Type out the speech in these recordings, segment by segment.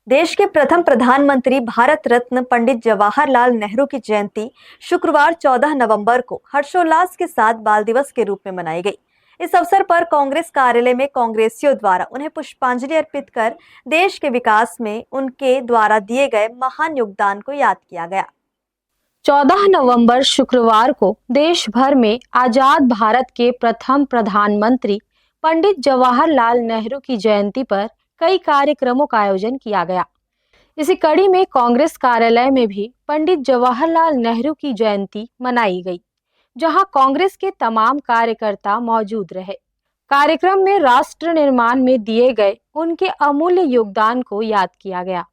देश के प्रथम प्रधानमंत्री भारत रत्न पंडित जवाहरलाल नेहरू की जयंती शुक्रवार 14 नवंबर को हर्षोल्लास के साथ बाल दिवस के रूप में मनाई गई। इस अवसर पर कांग्रेस कार्यालय में कांग्रेसियों द्वारा उन्हें पुष्पांजलि अर्पित कर देश के विकास में उनके द्वारा दिए गए महान योगदान को याद किया गया। 14 नवंबर शुक्रवार को देश भर में आजाद भारत के प्रथम प्रधानमंत्री पंडित जवाहरलाल नेहरू की जयंती पर कई कार्यक्रमों का आयोजन किया गया। इसी कड़ी में कांग्रेस कार्यालय में भी पंडित जवाहरलाल नेहरू की जयंती मनाई गई, जहां कांग्रेस के तमाम कार्यकर्ता मौजूद रहे। कार्यक्रम में राष्ट्र निर्माण में दिए गए उनके अमूल्य योगदान को याद किया गया।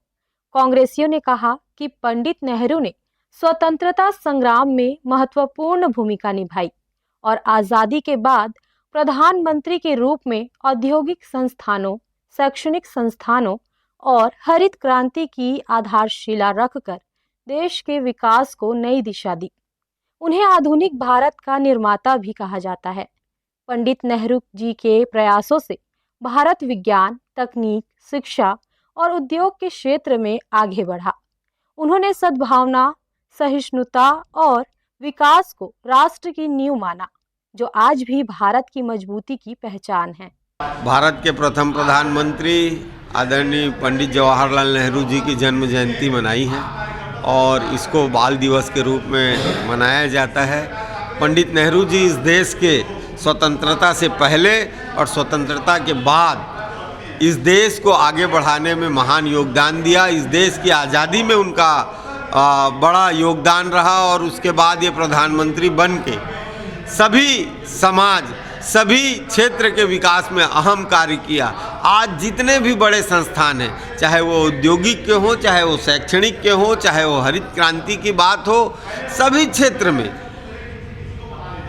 कांग्रेसियों ने कहा कि पंडित नेहरू ने स्वतंत्रता संग्राम में महत्वपूर्ण भूमिका निभाई और आजादी के बाद प्रधानमंत्री के रूप में औद्योगिक संस्थानों, शैक्षणिक संस्थानों और हरित क्रांति की आधारशिला रखकर देश के विकास को नई दिशा दी। उन्हें आधुनिक भारत का निर्माता भी कहा जाता है। पंडित नेहरू जी के प्रयासों से भारत विज्ञान, तकनीक, शिक्षा और उद्योग के क्षेत्र में आगे बढ़ा। उन्होंने सद्भावना, सहिष्णुता और विकास को राष्ट्र की नींव माना, जो आज भी भारत की मजबूती की पहचान है। भारत के प्रथम प्रधानमंत्री आदरणीय पंडित जवाहरलाल नेहरू जी की जन्म जयंती मनाई है और इसको बाल दिवस के रूप में मनाया जाता है। पंडित नेहरू जी इस देश के स्वतंत्रता से पहले और स्वतंत्रता के बाद इस देश को आगे बढ़ाने में महान योगदान दिया। इस देश की आज़ादी में उनका बड़ा योगदान रहा और उसके बाद ये प्रधानमंत्री बन के सभी समाज, सभी क्षेत्र के विकास में अहम कार्य किया। आज जितने भी बड़े संस्थान हैं, चाहे वो औद्योगिक के हों, चाहे वो शैक्षणिक के हों, चाहे वो हरित क्रांति की बात हो, सभी क्षेत्र में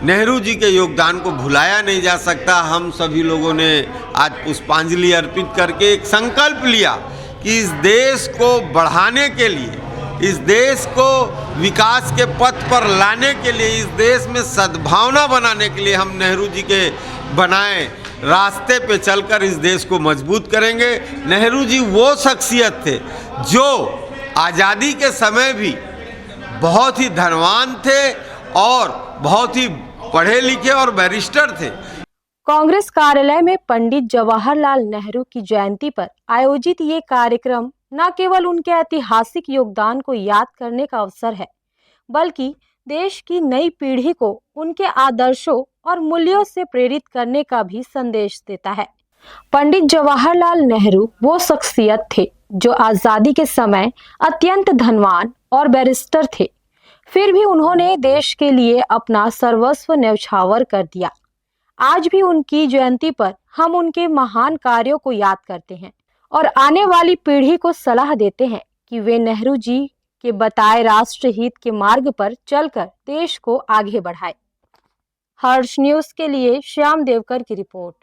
नेहरू जी के योगदान को भुलाया नहीं जा सकता। हम सभी लोगों ने आज पुष्पांजलि अर्पित करके एक संकल्प लिया कि इस देश को बढ़ाने के लिए, इस देश को विकास के पथ पर लाने के लिए, इस देश में सद्भावना बनाने के लिए हम नेहरू जी के बनाए रास्ते पे चलकर इस देश को मजबूत करेंगे। नेहरू जी वो शख्सियत थे जो आज़ादी के समय भी बहुत ही धनवान थे और बहुत ही पढ़े लिखे और बैरिस्टर थे। कांग्रेस कार्यालय में पंडित जवाहरलाल नेहरू की जयंती पर आयोजित ये कार्यक्रम न केवल उनके ऐतिहासिक योगदान को याद करने का अवसर है, बल्कि देश की नई पीढ़ी को उनके आदर्शों और मूल्यों से प्रेरित करने का भी संदेश देता है। पंडित जवाहरलाल नेहरू वो शख्सियत थे जो आज़ादी के समय अत्यंत धनवान और बैरिस्टर थे, फिर भी उन्होंने देश के लिए अपना सर्वस्व न्यौछावर कर दिया। आज भी उनकी जयंती पर हम उनके महान कार्यों को याद करते हैं और आने वाली पीढ़ी को सलाह देते हैं कि वे नेहरू जी के बताए राष्ट्रहित के मार्ग पर चलकर देश को आगे बढ़ाए। हर्ष न्यूज़ के लिए श्याम देवकर की रिपोर्ट।